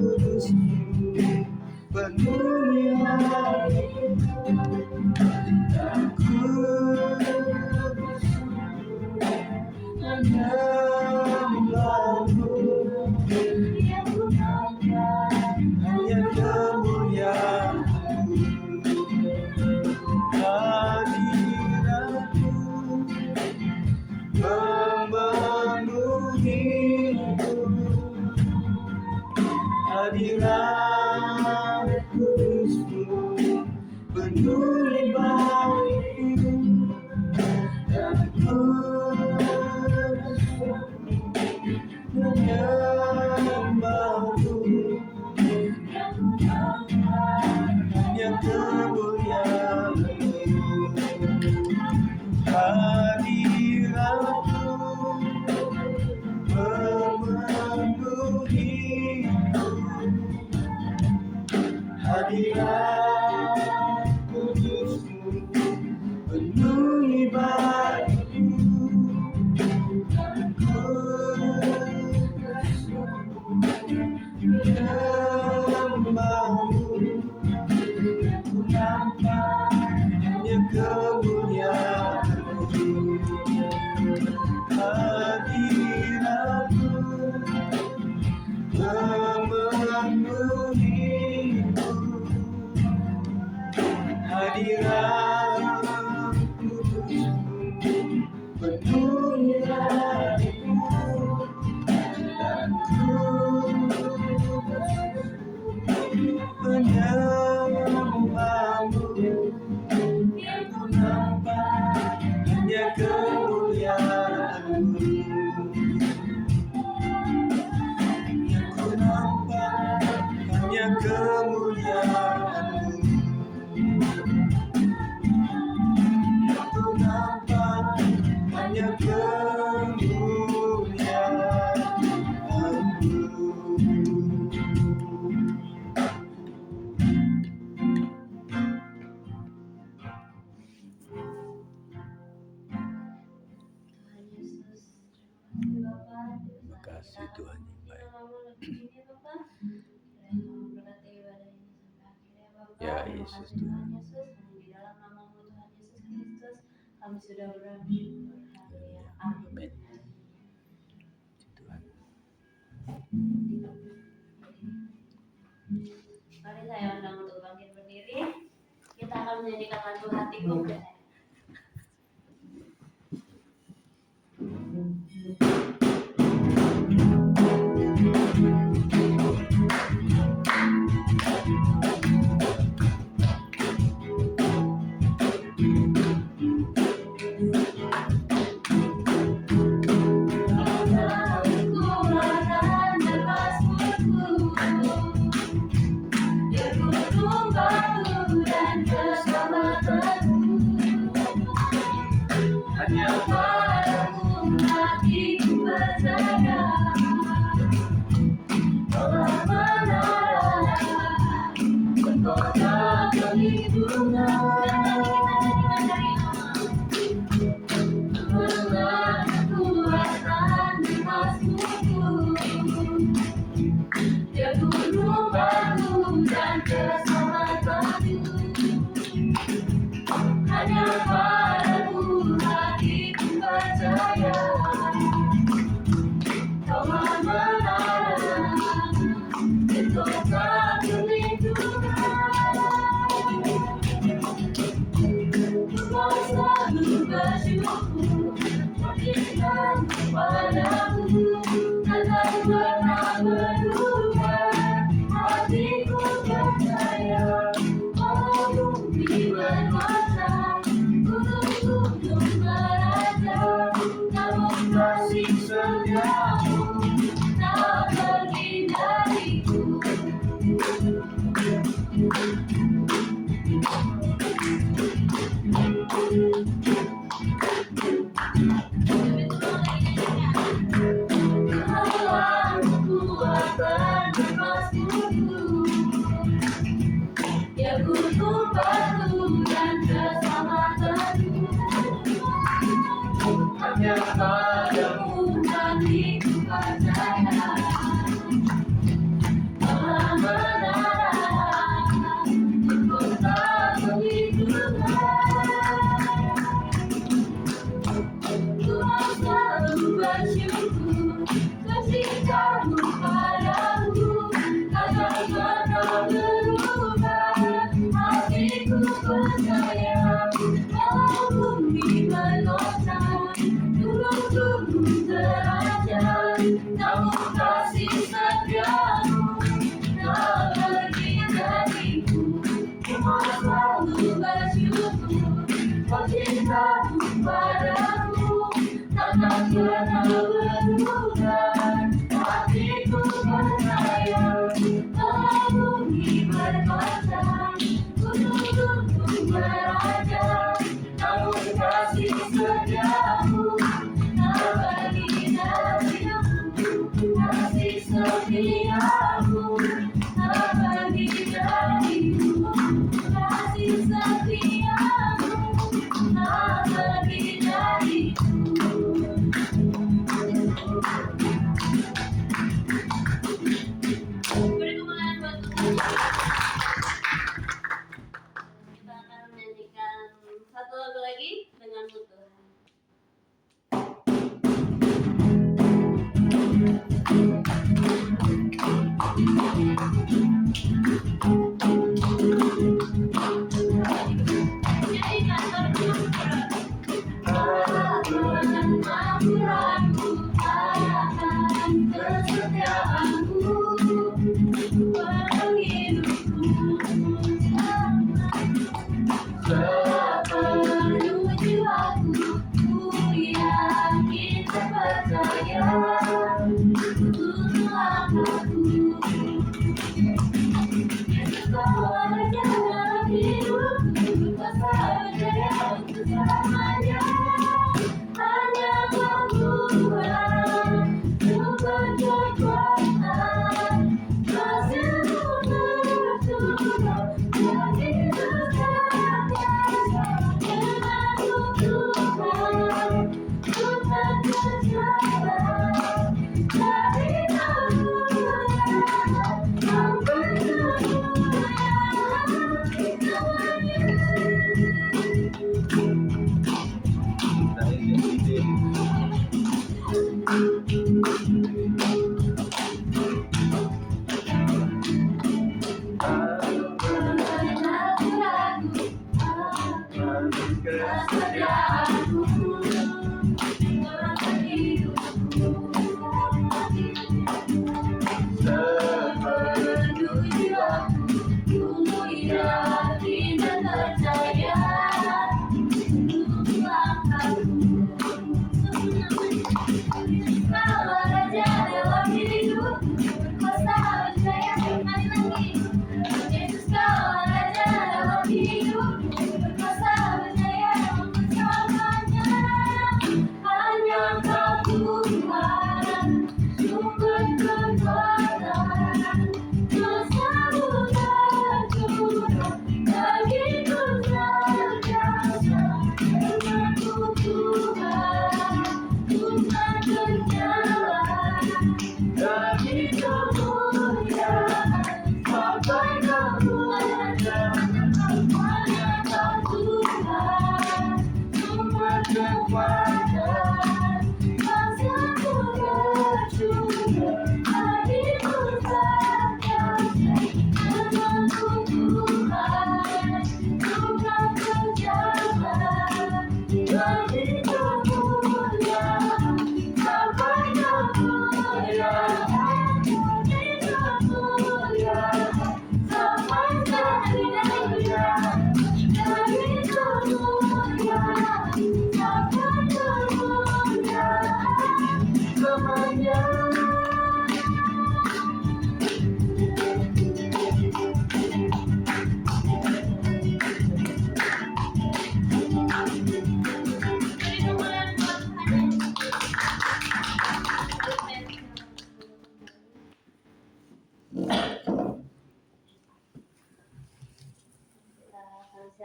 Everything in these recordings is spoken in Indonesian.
kudus-Mu penuhi hatiku. Aku hanya hamba-Mu yang mengangkat hanya kemuliaan-Mu. Hadirat-Mu memenuhiku, hadirat kudus-Mu penuhi baitku. Dan ku menyembah-Mu hanya kemuliaan-Mu. Hadirat-Mu memenuhiku, hadirat kudus-Mu penuhi baitku. Dan ku menyembah-Mu, ku nampak hanya kemuliaan-Mu. Hadirat-Mu memenuhiku, hadirat kudus-Mu penuhi hatiku. Dan ku menyembah-Mu, yang ku nampak hanya kemuliaan-Mu. Yang ku nampak hanya kemuliaan-Mu. Yang ku nampak hanya kemuliaan-Mu. Terima kasih Tuhan yang baik. Ya Yesus Tuhan. Di dalam nama-Mu Tuhan Yesus Kristus, kami sudah bersyukur. Amin. Tuhan. Mari saya undang untuk bangkit berdiri. Kita akan menyanyikan lagu Hatiku. Hanya padamu nanti ku percaya.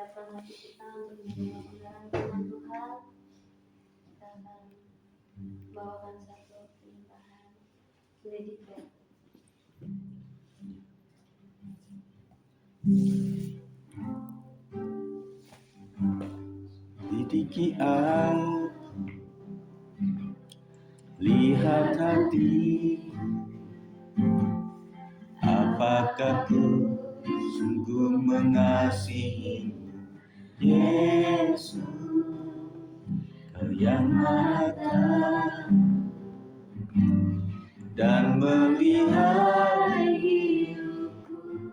siapkan hati kita untuk menerima kebenaran firman Tuhan. Kita akan bawakan satu penyembahan pendidikan. Lidiki aku, lihat hati, apakah ku sungguh mengasihimu, Yesus, Kau yang Maha dan melihat hidupku,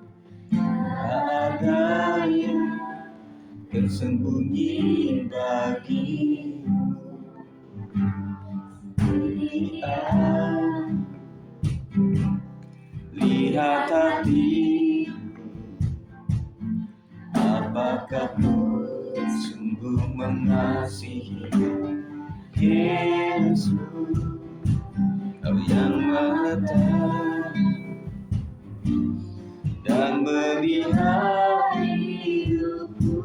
tak ada yang tersembunyi bagimu. Lihat hati, apakah ku sungguh mengasihimu, Yesus, Kau yang Maha dan melihat hidupku,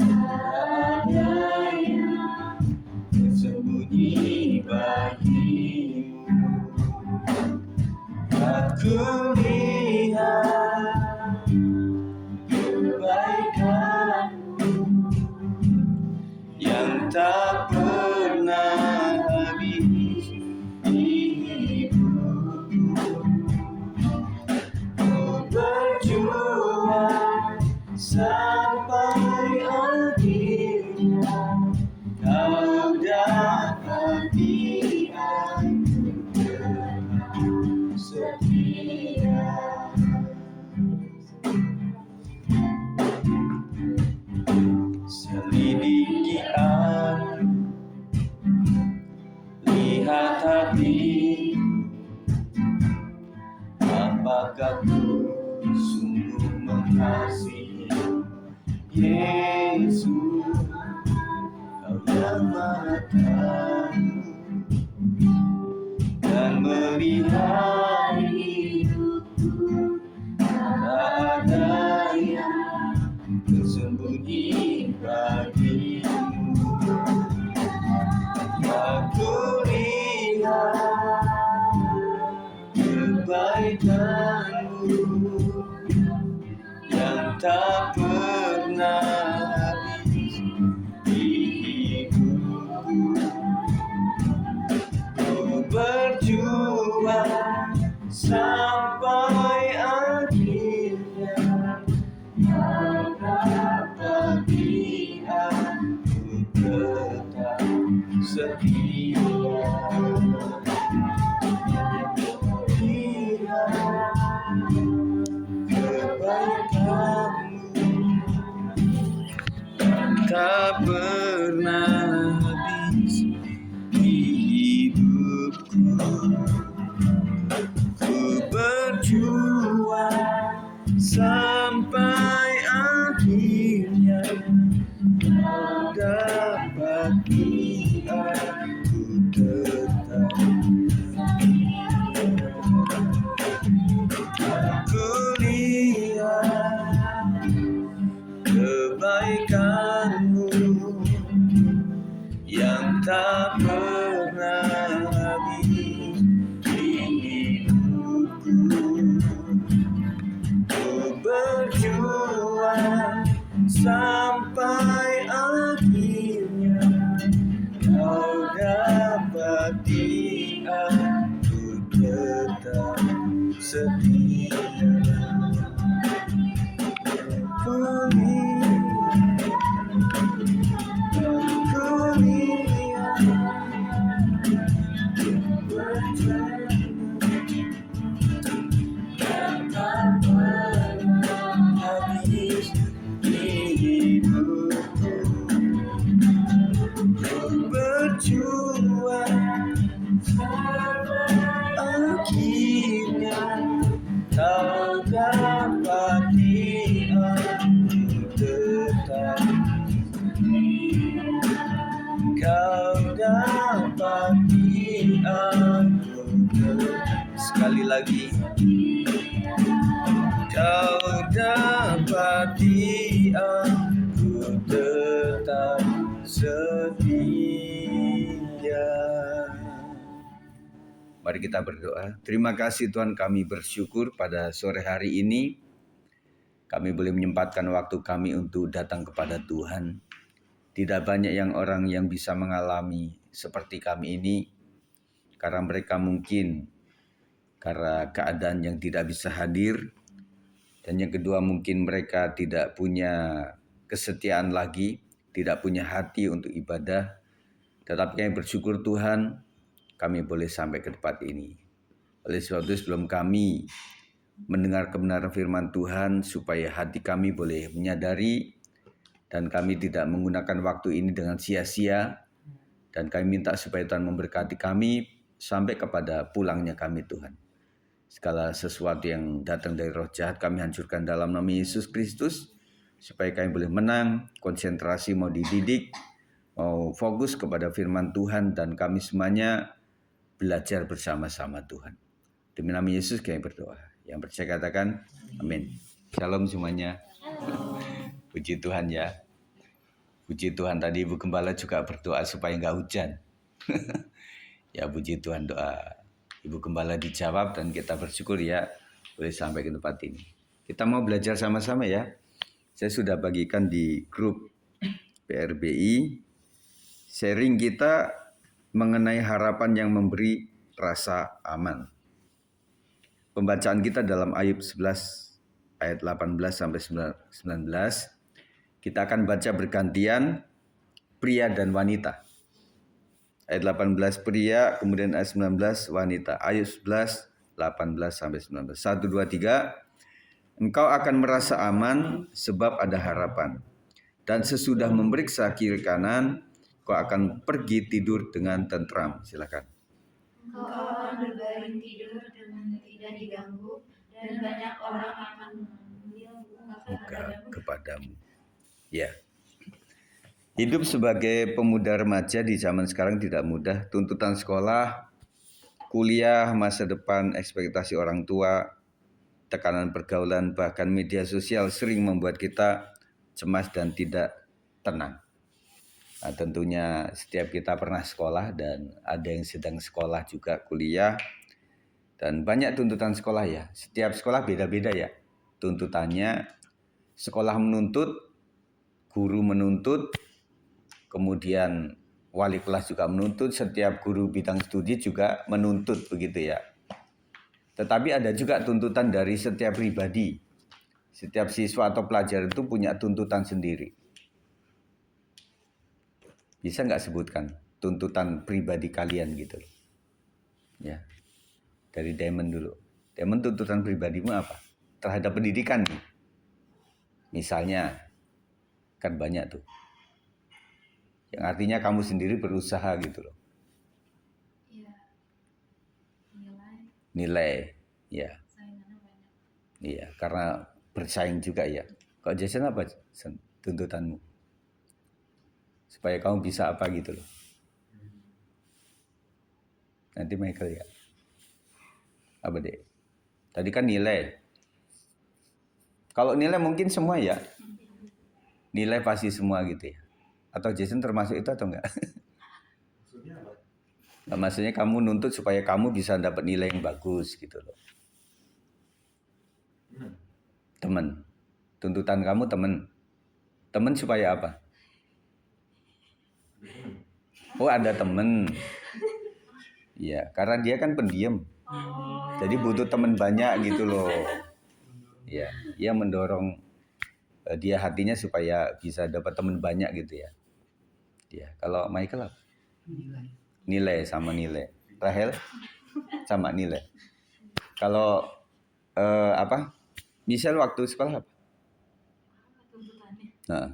tak ada yang tersembunyi bagimu. Aku lihat kebaikanmu yang tak pernah habis di hidupku. Kau berjuang sampai akhirnya, Kau dapati aku tetap setia. Selidiki aku, lihat hati, apakah ku sungguh mengasihi, Yesus, Kau yang Maha dan melihat hidupku, tak ada yang tersembunyi bagimu. Aku lihat kebaikanmu yang tak pernah habis di hidupku. Ku berjuang sampai akhirnya, Kau dapati aku tetap setia. Lihat kebaikanmu yang tak pernah habis di hidupku. Ku berjuang sampai akhirnya, Kau dapati aku tetap setia. Aku lihat kebaikanmu yang tak pernah habis di hidupku. Ku berjuang sampai akhirnya, Kau dapati aku tetap setia. Ku lihat yang tak pernah habis di hidupku. Ku berjuang sampai akhirnya, Kau dapati aku tetap. Kau dapati aku tetap. Sekali lagi. Kau dapati aku Mari kita berdoa. Terima kasih Tuhan, kami bersyukur pada sore hari ini kami boleh menyempatkan waktu kami untuk datang kepada Tuhan. Tidak banyak orang yang bisa mengalami seperti kami ini karena mereka mungkin karena keadaan yang tidak bisa hadir, dan yang kedua mungkin mereka tidak punya kesetiaan lagi, tidak punya hati untuk ibadah. Tetapi kami bersyukur Tuhan, kami boleh sampai ke tempat ini. Oleh sebab itu sebelum kami mendengar kebenaran firman Tuhan, supaya hati kami boleh menyadari dan kami tidak menggunakan waktu ini dengan sia-sia, dan kami minta supaya Tuhan memberkati kami sampai kepada pulangnya kami Tuhan. Segala sesuatu yang datang dari roh jahat kami hancurkan dalam nama Yesus Kristus, supaya kami boleh menang, konsentrasi mau dididik, mau fokus kepada firman Tuhan, dan kami semuanya belajar bersama-sama Tuhan. Demi nama Yesus kami berdoa. Yang percaya katakan amin. Shalom semuanya. Puji Tuhan ya. Puji Tuhan, tadi Ibu Gembala juga berdoa supaya nggak hujan. Ya puji Tuhan, doa Ibu Gembala dijawab dan kita bersyukur ya boleh sampai ke tempat ini. Kita mau belajar sama-sama ya. Saya sudah bagikan di grup PRBI sharing kita mengenai harapan yang memberi rasa aman. Pembacaan kita dalam Ayub 11 ayat 18 sampai 19. Kita akan baca bergantian pria dan wanita. Ayat 18 pria, kemudian ayat 19 wanita. Ayub 11 18 sampai 19. 1 2 3. Engkau akan merasa aman sebab ada harapan. Dan sesudah memeriksa kiri kanan, kau akan pergi tidur dengan tentram. Silakan. Engkau akan berbaring tidur dengan tidak diganggu, dan banyak orang akan mengambil buka kepadamu. Ya. Hidup sebagai pemuda remaja di zaman sekarang tidak mudah. Tuntutan sekolah, kuliah, masa depan, ekspektasi orang tua, tekanan pergaulan, bahkan media sosial sering membuat kita cemas dan tidak tenang. Nah, tentunya setiap kita pernah sekolah dan ada yang sedang sekolah juga kuliah. Dan banyak tuntutan sekolah ya. Setiap sekolah beda-beda ya. Tuntutannya, sekolah menuntut, guru menuntut, kemudian wali kelas juga menuntut, setiap guru bidang studi juga menuntut begitu ya. Tetapi ada juga tuntutan dari setiap pribadi. Setiap siswa atau pelajar itu punya tuntutan sendiri. Bisa nggak sebutkan tuntutan pribadi kalian gitu? Ya, dari Diamond dulu. Diamond, tuntutan pribadimu apa? Terhadap pendidikan nih. Misalnya, kan banyak tuh. Yang artinya kamu sendiri berusaha gitu loh. Iya. Nilai, ya. Saingannya banyak. Iya, karena bersaing juga ya. Kok Jason apa tuntutanmu? Supaya kamu bisa apa gitu loh. Nanti Michael ya. Apa deh? Tadi kan nilai. Kalau nilai mungkin semua ya. Nilai pasti semua gitu ya. Atau Jason termasuk itu atau enggak? Maksudnya apa? Nah, maksudnya kamu nuntut supaya kamu bisa dapat nilai yang bagus gitu loh. Teman. Tuntutan kamu teman. Teman supaya apa? Oh, ada teman. Iya, karena dia kan pendiam. Jadi butuh teman banyak gitu loh. Ya, dia mendorong dia hatinya supaya bisa dapat teman banyak gitu ya. Ya, kalau Michael apa? Nilai sama nilai. Rahel sama nilai. Kalau apa? Misal waktu sekolah apa? Tuntutannya Nah,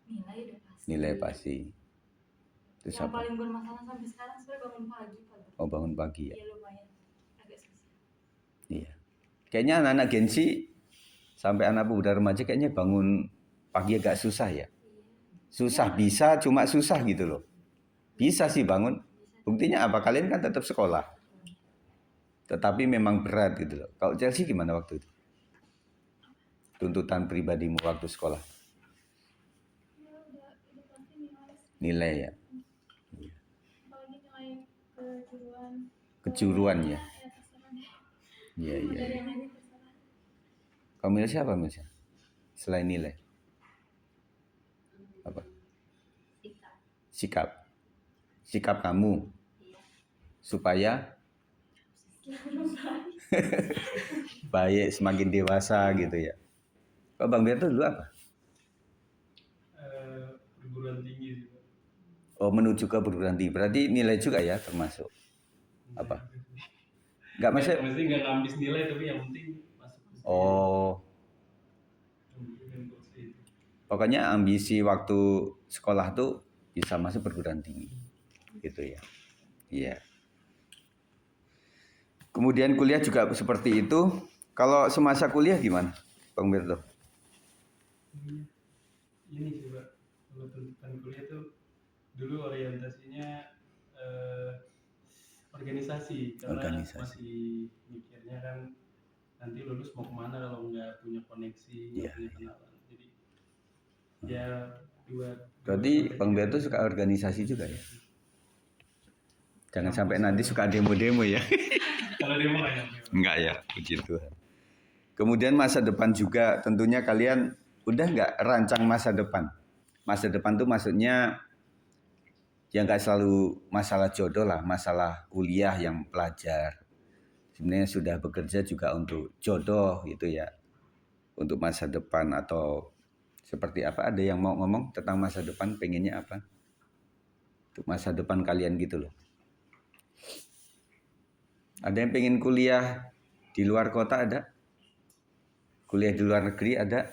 nilai udah pasti. nilai pasti. Terus Yang apa? paling bermasalah sampai sekarang sebenarnya bangun pagi, Pak. Oh, bangun pagi ya. Iya, lumayan agak susah. Iya. Kayaknya anak-anak Gen Z sampai anak muda remaja kayaknya bangun pagi agak susah ya. Susah bisa, cuma susah gitu loh. Bisa sih bangun. Buktinya apa? Kalian kan tetap sekolah. Tetapi memang berat gitu loh. Kalau Chelsea gimana waktu itu? Tuntutan pribadimu waktu sekolah? Ya udah pasti nilai. Nilai ya. Apalagi nilai kejuruan. kejuruan ya. Iya iya. Dari yang ini terserah. Kamu milih siapa Milsa? Selain nilai apa? Sikap. Sikap. Sikap kamu Iya. supaya baik semakin dewasa gitu ya. Kalau Bang Berto dulu apa? Perguruan tinggi sih Pak. Oh menuju ke perguruan tinggi. Berarti nilai juga ya termasuk. Apa? Enggak masuk. Mesti nggak ngambis nilai tapi yang penting masuk. Oh, pokoknya ambisi waktu sekolah tuh bisa masuk perguruan tinggi. Gitu ya. Iya. Kemudian kuliah juga seperti itu. Kalau semasa kuliah gimana, Bang Berto? Ini sih Pak, kalau tentang kuliah tuh dulu orientasinya organisasi karena Organisasi. masih mikirnya kan nanti lulus mau kemana kalau nggak punya koneksi, nggak Iya, punya kenalan. Jadi ya dua. Berarti Bang Berto suka organisasi juga ya? Jangan sampai nanti suka demo-demo ya. Kalau demo nggak yang Enggak ya, puji Tuhan. Kemudian masa depan juga tentunya kalian udah nggak rancang masa depan. Masa depan tuh maksudnya ya nggak selalu masalah jodoh lah, masalah kuliah yang pelajar. Sebenarnya sudah bekerja juga untuk jodoh gitu ya. Untuk masa depan atau seperti apa? Ada yang mau ngomong tentang masa depan, pengennya apa? Untuk masa depan kalian gitu loh. Ada yang pengen kuliah di luar kota ada? Kuliah di luar negeri ada?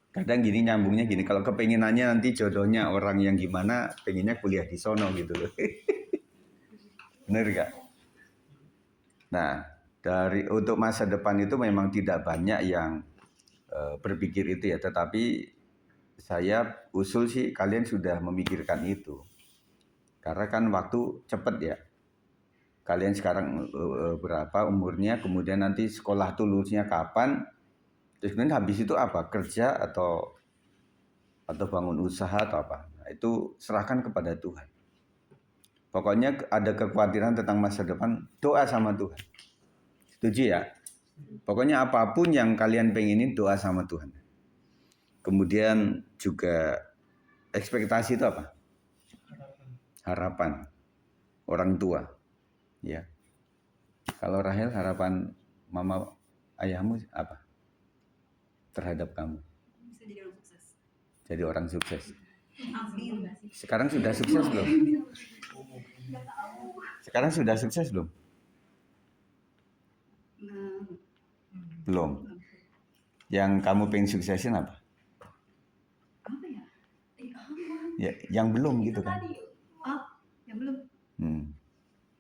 Kadang gini nyambungnya gini, kalau kepenginannya nanti jodohnya orang yang gimana, pengennya kuliah di sono gitu loh. Bener gak? Nah, untuk masa depan itu memang tidak banyak yang berpikir itu ya, tetapi saya usul sih kalian sudah memikirkan itu. Karena kan waktu cepet ya. Kalian sekarang berapa umurnya, kemudian nanti sekolah tuh lulusnya kapan, terus kemudian habis itu apa? Kerja atau bangun usaha atau apa? Nah, itu serahkan kepada Tuhan. Pokoknya ada kekhawatiran tentang masa depan, doa sama Tuhan. Setuju ya? Pokoknya apapun yang kalian pengenin, doa sama Tuhan. Kemudian juga ekspektasi itu apa? Harapan orang tua. Ya. Kalau Rahel harapan mama ayahmu apa? Terhadap kamu? Bisa jadi orang sukses. Jadi orang sukses. Amin. Sekarang sudah sukses belum? Sekarang sudah sukses belum? Belum. Yang kamu pengen suksesin apa? Apa ya? Ya, yang belum gitu kan? Oh, yang belum.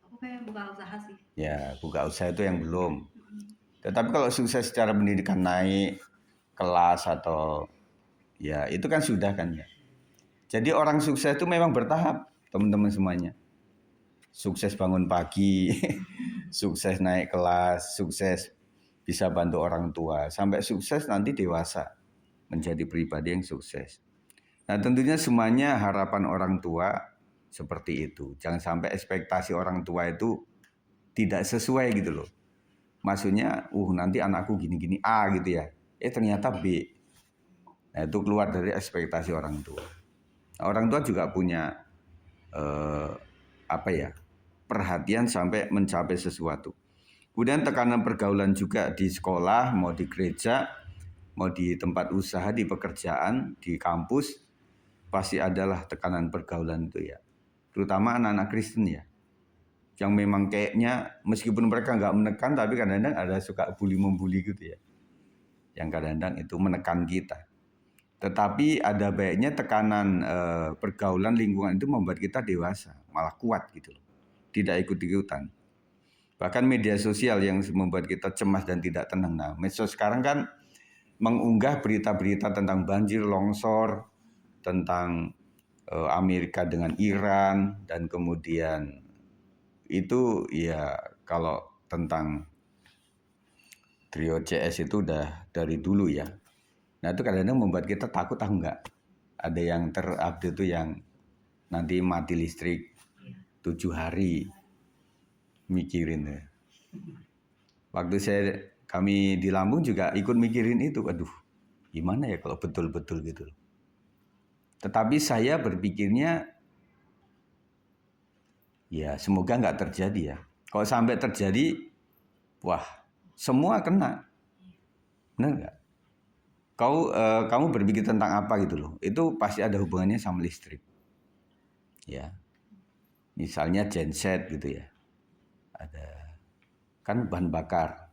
Aku pengen buka usaha sih. Ya, buka usaha itu yang belum. Tetapi kalau sukses secara pendidikan naik kelas atau ya itu kan sudah kan ya. Jadi orang sukses itu memang bertahap, teman-teman semuanya. Sukses bangun pagi, sukses naik kelas, sukses bisa bantu orang tua, sampai sukses nanti dewasa menjadi pribadi yang sukses. Nah tentunya semuanya harapan orang tua seperti itu. Jangan sampai ekspektasi orang tua itu tidak sesuai gitu loh. Maksudnya, nanti anakku gini-gini A gitu ya. Ternyata B. Nah itu keluar dari ekspektasi orang tua. Nah, orang tua juga punya perhatian sampai mencapai sesuatu. Kemudian tekanan pergaulan juga di sekolah, mau di gereja, mau di tempat usaha, di pekerjaan, di kampus, pasti adalah tekanan pergaulan itu ya. Terutama anak-anak Kristen ya. Yang memang kayaknya meskipun mereka nggak menekan, tapi kadang-kadang ada suka bully-membuli gitu ya. Yang kadang-kadang itu menekan kita. Tetapi ada baiknya tekanan pergaulan lingkungan itu membuat kita dewasa, malah kuat gitu loh. Tidak ikut-ikutan. Bahkan media sosial yang membuat kita cemas dan tidak tenang. Nah, medsos sekarang kan mengunggah berita-berita tentang banjir, longsor, tentang Amerika dengan Iran, dan kemudian itu ya kalau tentang trio CS itu udah dari dulu ya. Nah itu kadang-kadang membuat kita takut enggak. Ada yang terupdate itu yang nanti mati listrik, 7 hari mikirin ya. Waktu kami di Lampung juga ikut mikirin itu. Aduh, gimana ya kalau betul-betul gitu. Tetapi saya berpikirnya, ya semoga nggak terjadi ya. Kalau sampai terjadi, wah semua kena. Benar nggak? Kamu berpikir tentang apa gitu loh. Itu pasti ada hubungannya sama listrik. Ya. Misalnya genset gitu ya. Ada kan bahan bakar.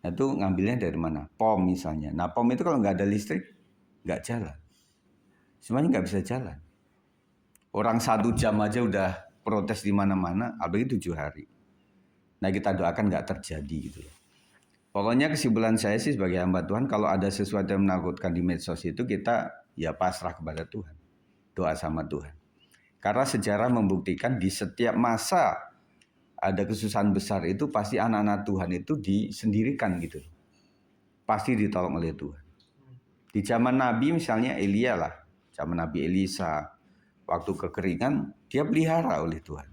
Nah, itu ngambilnya dari mana? POM misalnya. Nah, POM itu kalau nggak ada listrik, nggak jalan. Semuanya nggak bisa jalan. Orang 1 jam aja udah protes di mana-mana, apalagi 7 hari. Nah, kita doakan nggak terjadi gitu ya. Pokoknya kesimpulan saya sih sebagai hamba Tuhan, kalau ada sesuatu yang menakutkan di medsos itu, kita ya pasrah kepada Tuhan. Doa sama Tuhan. Karena sejarah membuktikan di setiap masa ada kesusahan besar itu pasti anak-anak Tuhan itu disendirikan gitu. Pasti ditolong oleh Tuhan. Di zaman Nabi misalnya Elia lah. Zaman Nabi Elisa. Waktu kekeringan dia pelihara oleh Tuhan.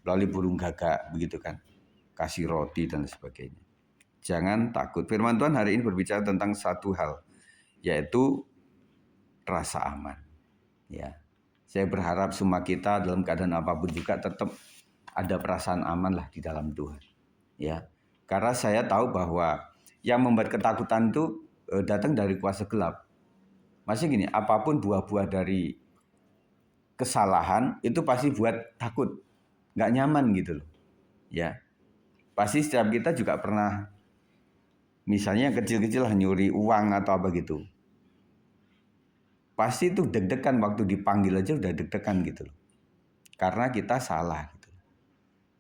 Melalui burung gagak begitu kan. Kasih roti dan sebagainya. Jangan takut. Firman Tuhan hari ini berbicara tentang satu hal. Yaitu rasa aman. Ya. Saya berharap semua kita dalam keadaan apapun juga tetap ada perasaan aman lah di dalam Tuhan. Ya. Karena saya tahu bahwa yang membuat ketakutan itu datang dari kuasa gelap. Masih gini, apapun buah-buah dari kesalahan itu pasti buat takut. Nggak nyaman gitu loh. Ya. Pasti setiap kita juga pernah misalnya kecil-kecil lah nyuri uang atau apa gitu. Pasti itu deg-degan waktu dipanggil aja udah deg-degan gitu loh. Karena kita salah gitu.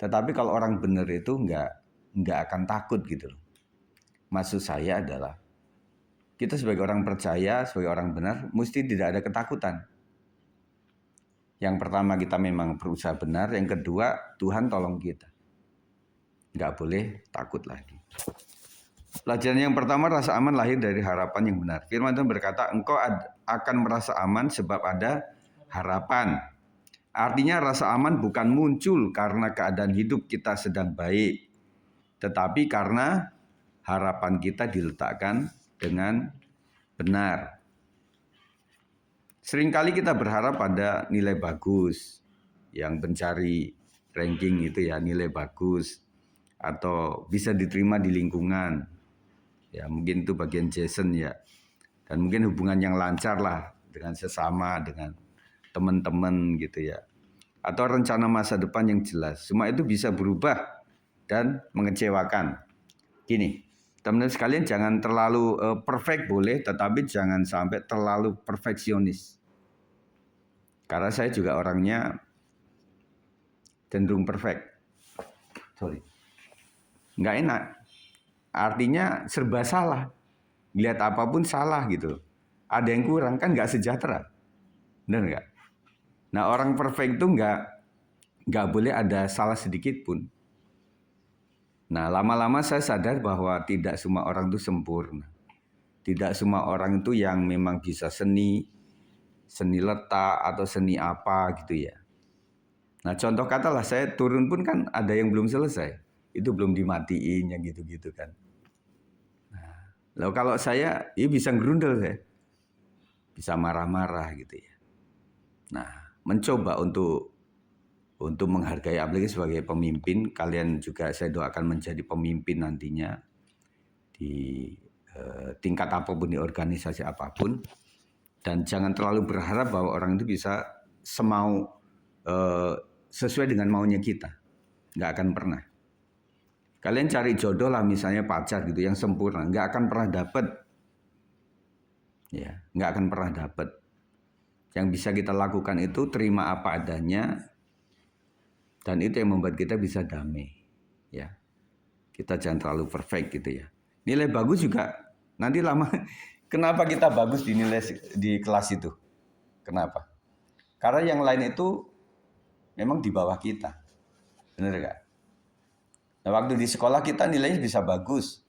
Tetapi kalau orang benar itu nggak akan takut gitu loh. Maksud saya adalah kita sebagai orang percaya, sebagai orang benar, mesti tidak ada ketakutan. Yang pertama kita memang berusaha benar, yang kedua Tuhan tolong kita. Nggak boleh takut lagi. Pelajaran yang pertama, rasa aman lahir dari harapan yang benar. Firman Tuhan berkata, engkau akan merasa aman sebab ada harapan. Artinya rasa aman bukan muncul karena keadaan hidup kita sedang baik, tetapi karena harapan kita diletakkan dengan benar. Seringkali kita berharap pada nilai bagus, yang mencari ranking itu ya nilai bagus, atau bisa diterima di lingkungan. Ya mungkin itu bagian Jason ya, dan mungkin hubungan yang lancar lah dengan sesama, dengan teman-teman gitu ya. Atau rencana masa depan yang jelas. Semua itu bisa berubah dan mengecewakan. Gini, teman-teman sekalian jangan terlalu perfect boleh, tetapi jangan sampai terlalu perfeksionis. Karena saya juga orangnya cenderung perfect. Nggak enak. Artinya serba salah. Lihat apapun salah gitu. Ada yang kurang kan nggak sejahtera. Benar nggak? Nah orang perfect itu nggak boleh ada salah sedikit pun. Nah lama-lama saya sadar bahwa tidak semua orang itu sempurna. Tidak semua orang itu yang memang bisa seni letak atau seni apa gitu ya. Nah contoh kata lah saya turun pun kan ada yang belum selesai. Itu belum dimatiin yang gitu-gitu kan. Nah, lalu kalau saya ya bisa ngerundel saya. Bisa marah-marah gitu ya. Nah mencoba untuk menghargai, apalagi sebagai pemimpin, kalian juga saya doakan menjadi pemimpin nantinya di tingkat apapun, di organisasi apapun, dan jangan terlalu berharap bahwa orang itu bisa sesuai dengan maunya kita, nggak akan pernah. Kalian cari jodoh lah misalnya pacar gitu yang sempurna, nggak akan pernah dapet, ya nggak akan pernah dapet. Yang bisa kita lakukan itu terima apa adanya, dan itu yang membuat kita bisa damai. Ya, kita jangan terlalu perfect gitu ya. Nilai bagus juga nanti lama. Kenapa kita bagus di nilai di kelas itu? Kenapa? Karena yang lain itu memang di bawah kita, benar nggak? Nah waktu di sekolah kita nilainya bisa bagus,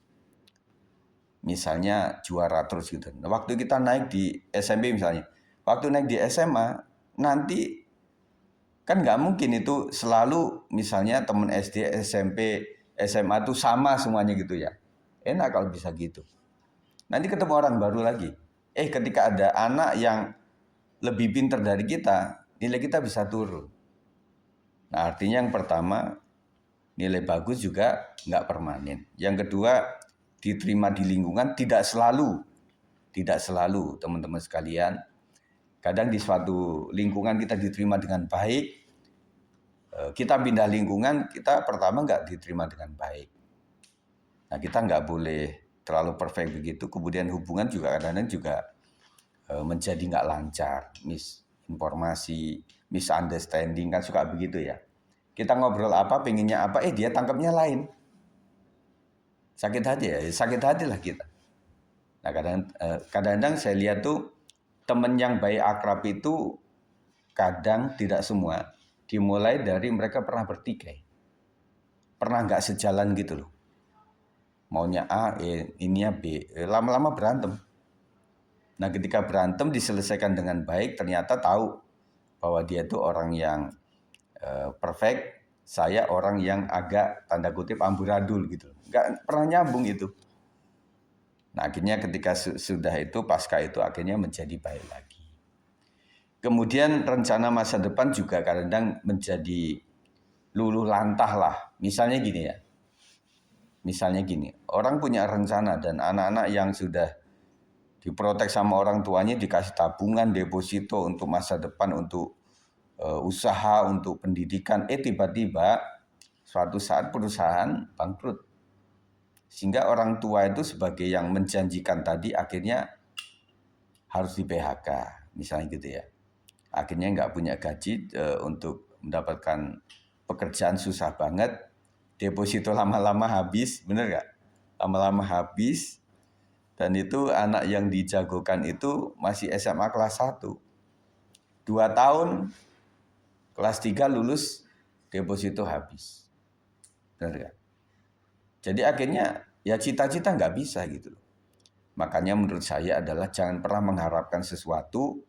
misalnya juara terus gitu. Nah waktu kita naik di SMP misalnya, waktu naik di SMA nanti Kan nggak mungkin itu selalu misalnya teman SD, SMP, SMA tuh sama semuanya gitu ya. Enak kalau bisa gitu. Nanti ketemu orang baru lagi. Ketika ada anak yang lebih pintar dari kita, nilai kita bisa turun. Nah artinya yang pertama, nilai bagus juga nggak permanen. Yang kedua, diterima di lingkungan tidak selalu teman-teman sekalian. Kadang di suatu lingkungan kita diterima dengan baik, kita pindah lingkungan, kita pertama nggak diterima dengan baik. Nah kita nggak boleh terlalu perfect begitu, kemudian hubungan juga kadang-kadang juga menjadi nggak lancar, misinformasi, misunderstanding, kan suka begitu ya. Kita ngobrol apa, pengennya apa, dia tangkapnya lain. Sakit hati ya, sakit hati lah kita. Nah kadang-kadang saya lihat tuh teman yang baik akrab itu kadang tidak semua dimulai dari mereka pernah bertikai, pernah nggak sejalan gitu loh. Maunya A, ininya B, lama-lama berantem. Nah ketika berantem diselesaikan dengan baik, ternyata tahu bahwa dia tuh orang yang perfect, saya orang yang agak tanda kutip amburadul gitu, nggak pernah nyambung itu. Nah akhirnya ketika sudah itu, pasca itu akhirnya menjadi baik lagi. Kemudian rencana masa depan juga kadang menjadi luluh lantah lah. Misalnya gini, orang punya rencana dan anak-anak yang sudah diprotek sama orang tuanya dikasih tabungan, deposito untuk masa depan, untuk usaha, untuk pendidikan. Tiba-tiba suatu saat perusahaan bangkrut. Sehingga orang tua itu sebagai yang menjanjikan tadi akhirnya harus di PHK. Misalnya gitu ya. Akhirnya nggak punya gaji untuk mendapatkan pekerjaan, susah banget. Deposito lama-lama habis, bener nggak? Lama-lama habis. Dan itu anak yang dijagokan itu masih SMA kelas 1. 2 tahun, kelas 3 lulus, deposito habis. Bener nggak? Jadi akhirnya ya cita-cita nggak bisa gitu. Makanya menurut saya adalah jangan pernah mengharapkan sesuatu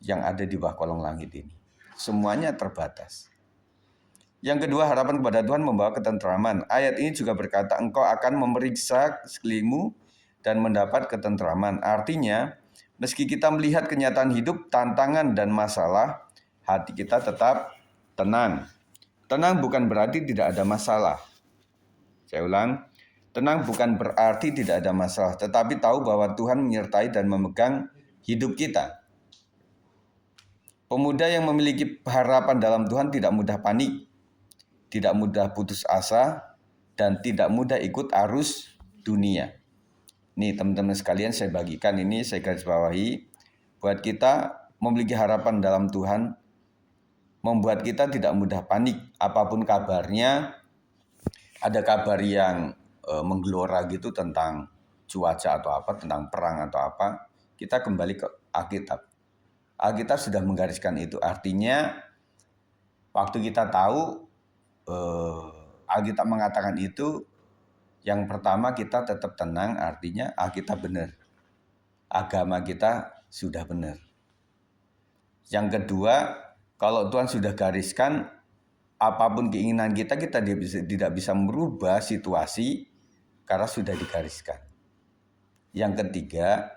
yang ada di bawah kolong langit ini. Semuanya terbatas. Yang kedua, harapan kepada Tuhan membawa ketentraman. Ayat ini juga berkata, engkau akan memeriksa sekelilingmu dan mendapat ketentraman. Artinya, meski kita melihat kenyataan hidup, tantangan dan masalah, hati kita tetap tenang. Tenang bukan berarti tidak ada masalah. Saya ulang, tenang bukan berarti tidak ada masalah, tetapi tahu bahwa Tuhan menyertai dan memegang hidup kita. Pemuda yang memiliki harapan dalam Tuhan tidak mudah panik, tidak mudah putus asa, dan tidak mudah ikut arus dunia. Nih teman-teman sekalian, saya bagikan ini, saya garis bawahi. Buat kita memiliki harapan dalam Tuhan, membuat kita tidak mudah panik. Apapun kabarnya, ada kabar yang menggelora gitu tentang cuaca atau apa, tentang perang atau apa, kita kembali ke Alkitab. Alkitab sudah menggariskan itu. Artinya, waktu kita tahu Alkitab mengatakan itu, yang pertama kita tetap tenang, artinya Alkitab benar. Agama kita sudah benar. Yang kedua, kalau Tuhan sudah gariskan, apapun keinginan kita tidak bisa merubah situasi karena sudah digariskan. Yang ketiga,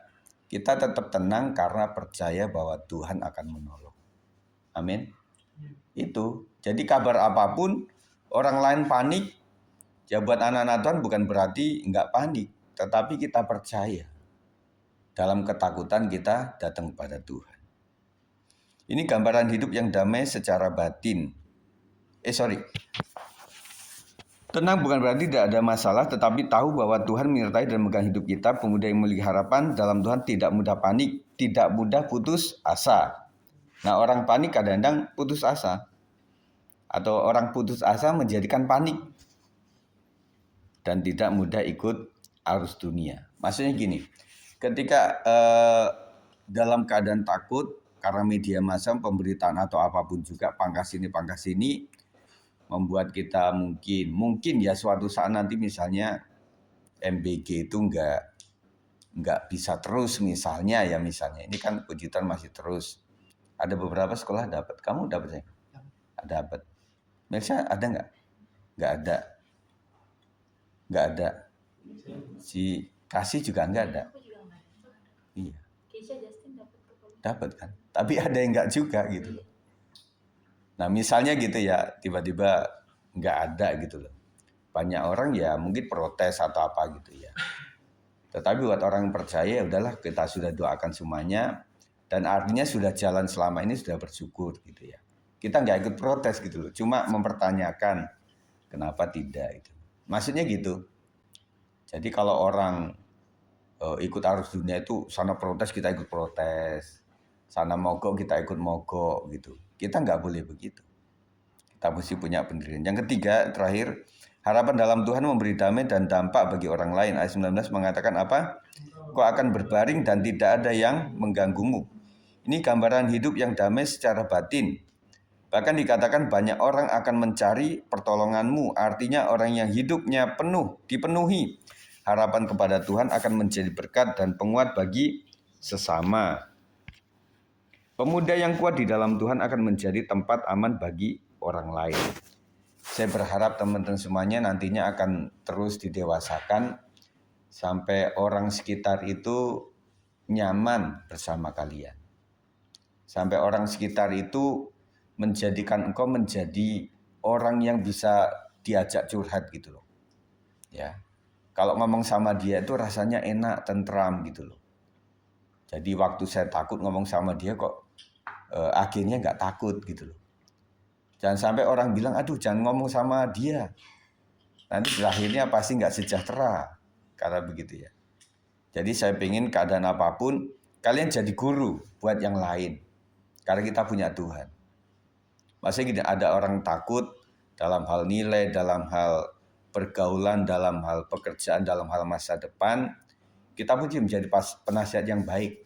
kita tetap tenang karena percaya bahwa Tuhan akan menolong. Amin. Itu. Jadi kabar apapun, orang lain panik, ya buat anak-anak Tuhan bukan berarti nggak panik, tetapi kita percaya. Dalam ketakutan kita datang kepada Tuhan. Ini gambaran hidup yang damai secara batin. Tenang bukan berarti tidak ada masalah, tetapi tahu bahwa Tuhan menyertai dan memegang hidup kita. Pemuda yang memiliki harapan dalam Tuhan tidak mudah panik, tidak mudah putus asa. Nah, orang panik kadang-kadang putus asa. Atau orang putus asa menjadikan panik. Dan tidak mudah ikut arus dunia. Maksudnya gini, ketika dalam keadaan takut, karena media massa, pemberitaan atau apapun juga, pangkas sini, membuat kita mungkin ya suatu saat nanti misalnya MBG itu nggak bisa terus misalnya ini kan puji Tuhan masih terus. Ada beberapa sekolah dapat, kamu dapat ya? Dapat. Melsa ada nggak? Nggak ada. Nggak ada. Si Kasih juga nggak ada. Aku juga nggak ada. Iya. Keisha Justin dapat ke Dapat kan? Tapi ada yang nggak juga gitu loh. Nah misalnya gitu ya, tiba-tiba nggak ada gitu loh. Banyak orang ya mungkin protes atau apa gitu ya. Tetapi buat orang yang percaya, ya udahlah kita sudah doakan semuanya. Dan artinya sudah jalan selama ini, sudah bersyukur gitu ya. Kita nggak ikut protes gitu loh. Cuma mempertanyakan kenapa tidak gitu. Maksudnya gitu. Jadi kalau orang ikut arus dunia itu, sana protes kita ikut protes, sana mogok kita ikut mogok gitu. Kita nggak boleh begitu. Kita mesti punya pendirian. Yang ketiga, terakhir, harapan dalam Tuhan memberi damai dan dampak bagi orang lain. Ayat 19 mengatakan apa? Kau akan berbaring dan tidak ada yang mengganggumu. Ini gambaran hidup yang damai secara batin. Bahkan dikatakan banyak orang akan mencari pertolonganmu. Artinya orang yang hidupnya dipenuhi harapan kepada Tuhan akan menjadi berkat dan penguat bagi sesama. Pemuda yang kuat di dalam Tuhan akan menjadi tempat aman bagi orang lain. Saya berharap teman-teman semuanya nantinya akan terus didewasakan sampai orang sekitar itu nyaman bersama kalian. Sampai orang sekitar itu menjadikan engkau menjadi orang yang bisa diajak curhat gitu loh. Ya. Kalau ngomong sama dia itu rasanya enak, tentram gitu loh. Jadi waktu saya takut ngomong sama dia kok akhirnya nggak takut gitu loh. Jangan sampai orang bilang, aduh jangan ngomong sama dia. Nanti berakhirnya pasti nggak sejahtera. Karena begitu ya. Jadi saya pengen keadaan apapun, kalian jadi guru buat yang lain. Karena kita punya Tuhan. Maksudnya ada orang takut dalam hal nilai, dalam hal pergaulan, dalam hal pekerjaan, dalam hal masa depan. Kita pun menjadi penasihat yang baik.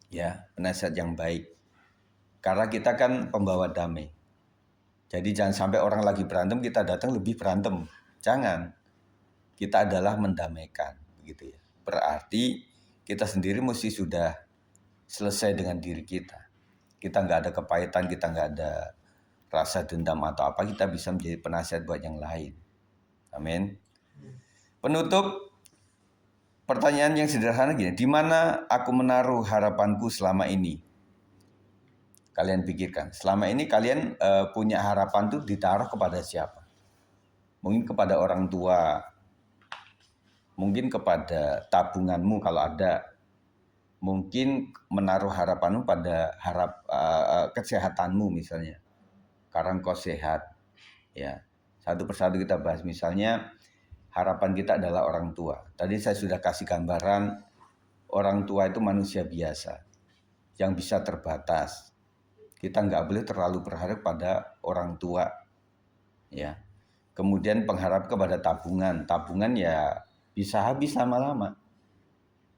Ya, penasihat yang baik. Karena kita kan pembawa damai. Jadi jangan sampai orang lagi berantem, kita datang lebih berantem. Jangan. Kita adalah mendamaikan. Begitu ya. Berarti kita sendiri mesti sudah selesai dengan diri kita. Kita nggak ada kepahitan, kita nggak ada rasa dendam atau apa, kita bisa menjadi penasihat buat yang lain. Amin. Penutup, pertanyaan yang sederhana gini, di mana aku menaruh harapanku selama ini? Kalian pikirkan, selama ini kalian punya harapan tuh ditaruh kepada siapa? Mungkin kepada orang tua, mungkin kepada tabunganmu kalau ada, mungkin menaruh harapanmu pada kesehatanmu misalnya. Karena engkau sehat, ya. Satu persatu kita bahas. Misalnya harapan kita adalah orang tua. Tadi saya sudah kasih gambaran orang tua itu manusia biasa yang bisa terbatas. Kita nggak boleh terlalu berharap pada orang tua, ya. Kemudian pengharap kepada tabungan. Tabungan ya bisa habis lama-lama.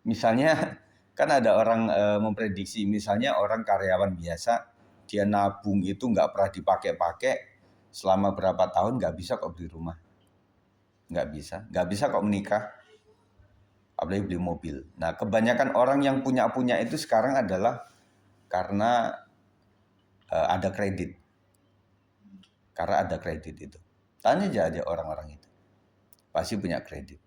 Misalnya kan ada orang memprediksi, misalnya orang karyawan biasa, dia nabung itu nggak pernah dipakai-pakai, selama berapa tahun nggak bisa kok beli rumah. Nggak bisa kok menikah, apalagi beli mobil. Nah kebanyakan orang yang punya itu sekarang adalah karena ada kredit. Karena ada kredit itu. Tanya aja orang-orang itu. Pasti punya kredit.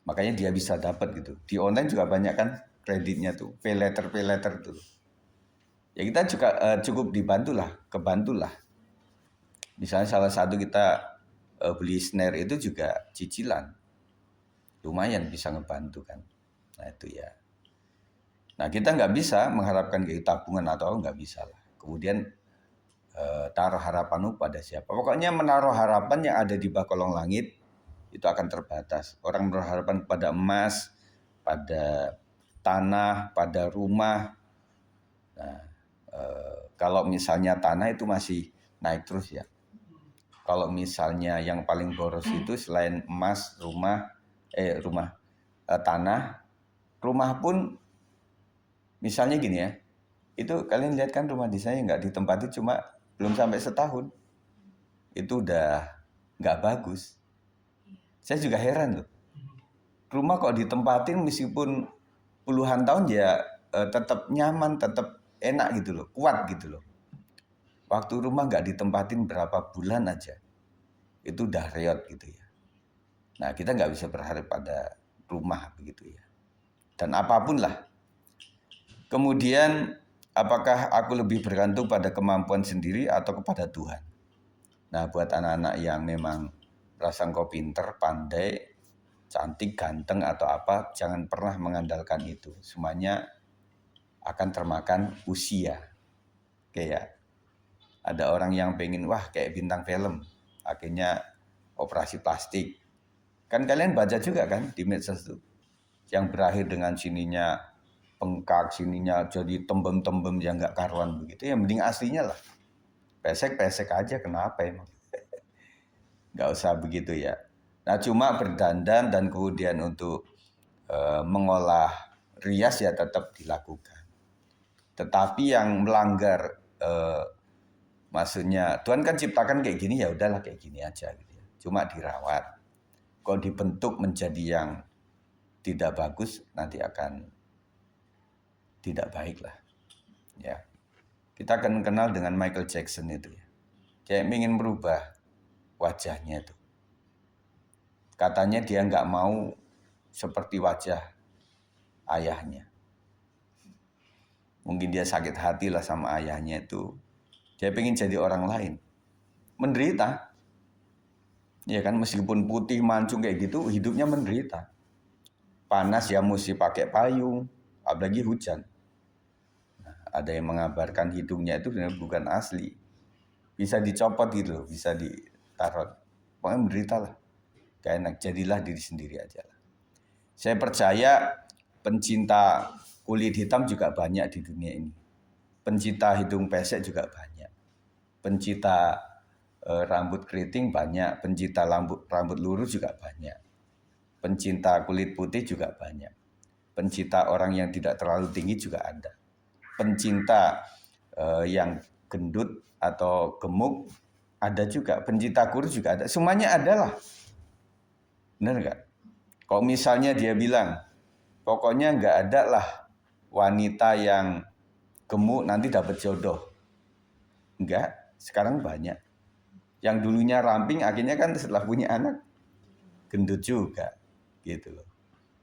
Makanya dia bisa dapat gitu. Di online juga banyak kan kreditnya tuh. Pay letter tuh. Ya kita juga cukup kebantulah. Misalnya salah satu kita beli snare itu juga cicilan. Lumayan bisa ngebantu kan. Nah itu ya. Nah kita nggak bisa mengharapkan ke tabungan atau nggak bisa lah. Kemudian taruh harapanmu pada siapa. Pokoknya menaruh harapan yang ada di bawah kolong langit itu akan terbatas. Orang menaruh harapan pada emas, pada tanah, pada rumah. Nah, kalau misalnya tanah itu masih naik terus ya. Kalau misalnya yang paling boros itu selain emas, tanah, rumah pun misalnya gini ya, itu kalian lihat kan rumah di saya nggak ditempati cuma belum sampai setahun, itu udah nggak bagus. Saya juga heran loh, rumah kok ditempatin meskipun puluhan tahun ya tetap nyaman, tetap enak gitu loh, kuat gitu loh. waktu rumah nggak ditempatin berapa bulan aja, itu udah reot gitu ya. Nah, kita nggak bisa berharap pada rumah begitu ya. Dan apapun lah. Kemudian, apakah aku lebih bergantung pada kemampuan sendiri atau kepada Tuhan? Nah, buat anak-anak yang memang merasa engkau pinter, pandai, cantik, ganteng atau apa, jangan pernah mengandalkan itu. Semuanya akan termakan usia. Kayak ada orang yang pengen, wah kayak bintang film, akhirnya operasi plastik. Kan kalian baca juga kan di medsos itu, yang berakhir dengan sininya bengkak, sininya jadi tembem-tembem yang nggak karuan begitu. Ya mending aslinya lah, pesek-pesek aja, kenapa emang? Nggak usah begitu ya. Nah, cuma berdandan dan kemudian untuk mengolah rias ya tetap dilakukan. Tetapi yang melanggar, maksudnya Tuhan kan ciptakan kayak gini, ya udahlah kayak gini aja gitu ya. Cuma dirawat. Kalau dibentuk menjadi yang tidak bagus, nanti akan tidak baik lah. Ya. Kita akan kenal dengan Michael Jackson itu ya. Dia ingin merubah wajahnya itu. Katanya dia nggak mau seperti wajah ayahnya. Mungkin dia sakit hati lah sama ayahnya itu. Dia pengen jadi orang lain. Menderita. Ya kan, meskipun putih mancung kayak gitu, hidupnya menderita. Panas ya mesti pakai payung, apalagi hujan. Nah, ada yang mengabarkan hidungnya itu sebenarnya bukan asli. Bisa dicopot gitu loh, bisa ditaruh. Pokoknya menderita lah. Gak enak, jadilah diri sendiri aja lah. Saya percaya pencinta kulit hitam juga banyak di dunia ini. Pencinta hidung pesek juga banyak. Pencinta rambut keriting banyak. Pencinta rambut lurus juga banyak. Pencinta kulit putih juga banyak. Pencinta orang yang tidak terlalu tinggi juga ada. Pencinta yang gendut atau gemuk ada juga. Pencinta kurus juga ada. Semuanya ada lah. Benar nggak? Kalau misalnya dia bilang, pokoknya nggak ada lah wanita yang gemuk nanti dapat jodoh. Enggak, sekarang banyak. Yang dulunya ramping akhirnya kan setelah punya anak gendut juga. Gitu loh.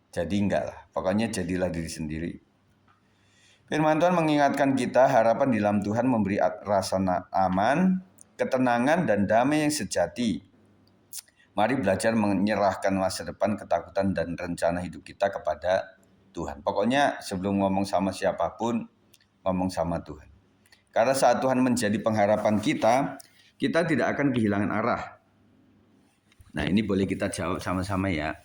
Jadi enggak lah, pokoknya jadilah diri sendiri. Firman Tuhan mengingatkan kita harapan di dalam Tuhan memberi rasa aman, ketenangan dan damai yang sejati. Mari belajar menyerahkan masa depan, ketakutan, dan rencana hidup kita kepada Tuhan. Pokoknya sebelum ngomong sama siapapun, ngomong sama Tuhan. Karena saat Tuhan menjadi pengharapan kita, kita tidak akan kehilangan arah. Nah, ini boleh kita jawab sama-sama ya.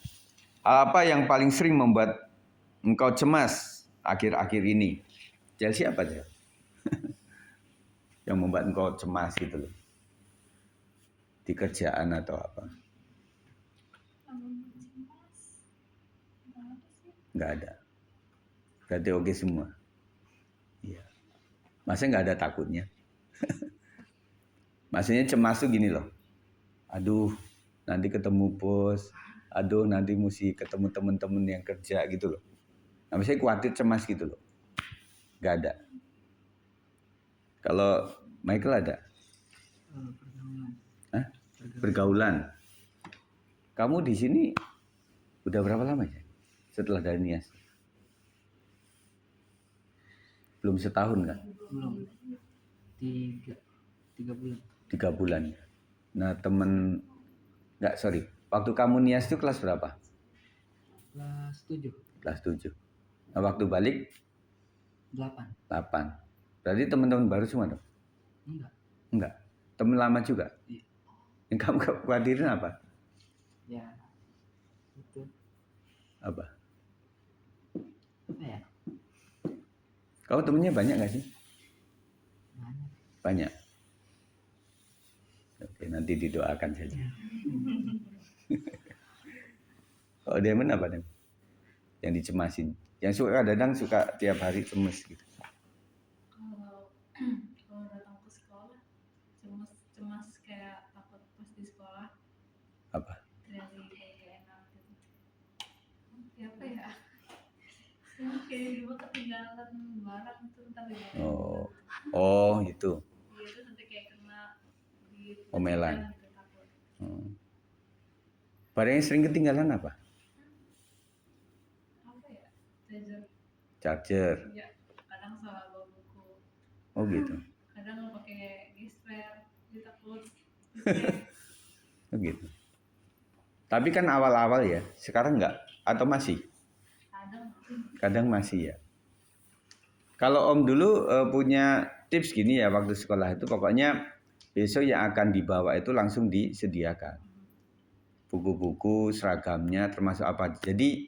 Apa yang paling sering membuat engkau cemas akhir-akhir ini? Chelsea apa aja? Yang membuat engkau cemas gitu loh. Di kerjaan atau apa? Nggak ada. Berarti oke semua. Iya. Masa nggak ada takutnya? Maksudnya cemas tuh gini loh. Aduh, nanti ketemu bos. Aduh, nanti mesti ketemu teman-teman yang kerja gitu loh. Nah, misalnya khawatir cemas gitu loh. Nggak ada. Kalau Michael ada? Pergaulan. Hah? Pergaulan. Kamu di sini udah berapa lama ya? Setelah dari Nias? Belum setahun kan? Belum. 3 bulan. 3 bulan. Nah waktu kamu Nias itu kelas berapa? Kelas 7. Kelas 7. Nah waktu balik? 8. 8. Berarti teman-teman baru semua dong? Enggak. Teman lama juga? Iya. Yang kamu khawatirin apa? Ya. Itu. Apa ya? Kau temennya banyak gak sih? Banyak. Oke, nanti didoakan saja. Kalau Demon apa Dem? Yang dicemasin. Yang suka kadang suka tiap hari cemas gitu. Kalau datang ke sekolah cemas kayak takut pas di sekolah. Apa? Terjadi kayak enak gitu. Apa ya? Kayak juga ketinggalan barang itu ntar Oh itu. Iya itu nanti kayak Omelan. Ketinggalan, takut. Barang yang sering ketinggalan apa? Apa ya? Charger. Charger. Ya, kadang salah bawa buku. Oh gitu. Kadang pakai gesper, jadi takut. Oh gitu. Tapi kan awal-awal ya. Sekarang enggak? Atau masih? Kadang masih ya. Kalau Om dulu punya tips gini ya waktu sekolah itu, pokoknya besok yang akan dibawa itu langsung disediakan. Buku-buku, seragamnya, termasuk apa. Jadi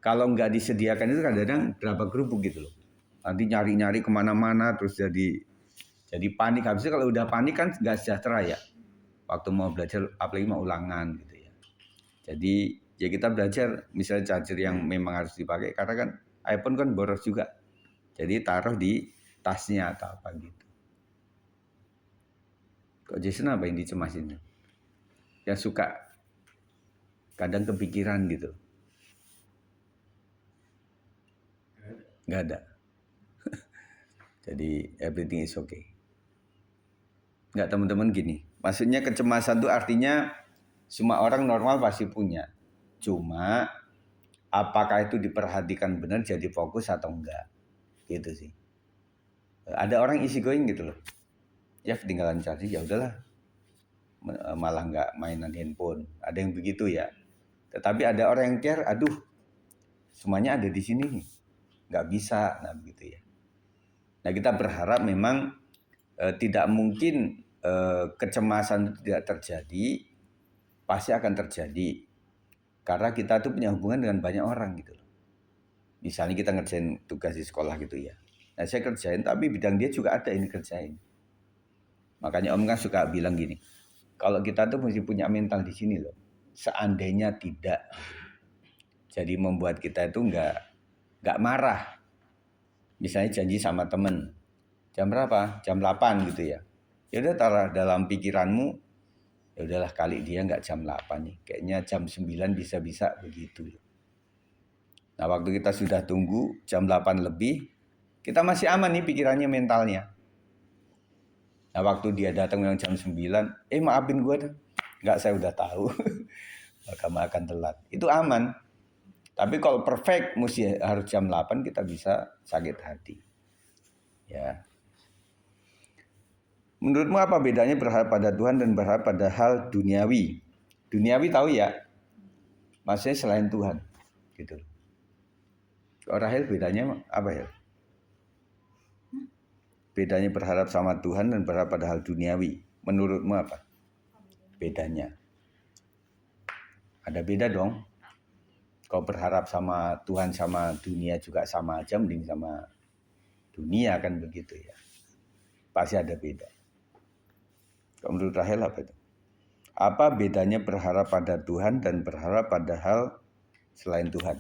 kalau nggak disediakan itu kadang-kadang berapa kerupuk gitu loh. Nanti nyari-nyari kemana-mana terus jadi panik. Habisnya kalau udah panik kan nggak sejahtera ya. Waktu mau belajar apalagi mau ulangan gitu ya. Jadi ya kita belajar misalnya charger yang memang harus dipakai karena kan iPhone kan boros juga. Jadi taruh di tasnya atau apa gitu. Kok Jason apa yang dicemasin? Ya suka kadang kepikiran gitu. Nggak ada. Jadi everything is okay. Nggak teman-teman gini. Maksudnya kecemasan itu artinya semua orang normal pasti punya. Cuma apakah itu diperhatikan benar jadi fokus atau enggak. Gitu sih. Ada orang easy going gitu loh. Ya ketinggalan charger ya udahlah. Malah nggak mainan handphone. Ada yang begitu ya. Tetapi ada orang yang care, aduh semuanya ada di sini nih. Nggak bisa, nah begitu ya. Nah kita berharap memang tidak mungkin kecemasan itu tidak terjadi, pasti akan terjadi. Karena kita tuh punya hubungan dengan banyak orang gitu loh. Misalnya kita ngerjain tugas di sekolah gitu ya. Nah saya kerjain tapi bidang dia juga ada ini kerjain. Makanya Om kan suka bilang gini, kalau kita tuh mesti punya mental di sini loh. Seandainya tidak, jadi membuat kita itu nggak marah. Misalnya janji sama temen, jam berapa? Jam 8 gitu ya. Ya udah taruh dalam pikiranmu, ya udahlah kali dia nggak jam 8 nih, kayaknya jam 9 bisa-bisa begitu. Nah waktu kita sudah tunggu jam 8 lebih, kita masih aman nih pikirannya, mentalnya. Nah waktu dia datang memang jam 9, maafin gue deh. Nggak, saya udah tahu. Kamu akan telat. Itu aman. Tapi kalau perfect mesti harus jam 8 kita bisa sakit hati. Ya. Menurutmu apa bedanya berharap pada Tuhan dan berharap pada hal duniawi? Duniawi tahu ya? Maksudnya selain Tuhan. Gitu. Kalau Rahel bedanya apa ya? Bedanya berharap sama Tuhan dan berharap pada hal duniawi. Menurutmu apa? Bedanya. Ada beda dong. Kalau berharap sama Tuhan sama dunia juga sama aja, mending sama dunia kan begitu ya. Pasti ada beda. Kalau menurut Rahel apa itu? Apa bedanya berharap pada Tuhan dan berharap pada hal selain Tuhan?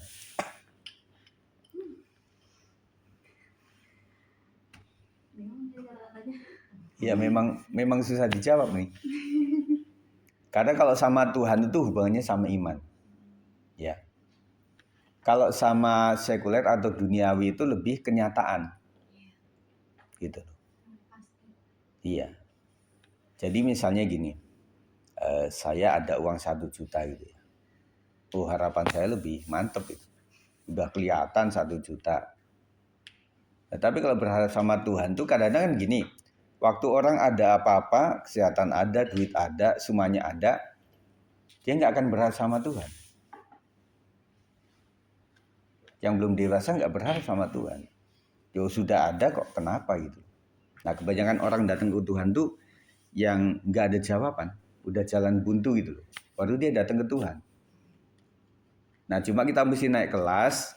Ya memang susah dijawab nih. Karena kalau sama Tuhan itu hubungannya sama iman. Ya. Kalau sama sekuler atau duniawi itu lebih kenyataan. Gitu. Iya. Jadi misalnya gini, saya ada uang 1 juta gitu ya. Oh harapan saya lebih mantep itu. Udah kelihatan 1 juta. Nah, tapi kalau berharap sama Tuhan tuh kadang-kadang kan gini. Waktu orang ada apa-apa, kesehatan ada, duit ada, semuanya ada, dia nggak akan berharap sama Tuhan. Yang belum dewasa nggak berharap sama Tuhan. Ya sudah ada kok, kenapa gitu. Nah kebanyakan orang datang ke Tuhan tuh yang nggak ada jawaban, udah jalan buntu gitu loh. Baru dia datang ke Tuhan. Nah cuma kita mesti naik kelas,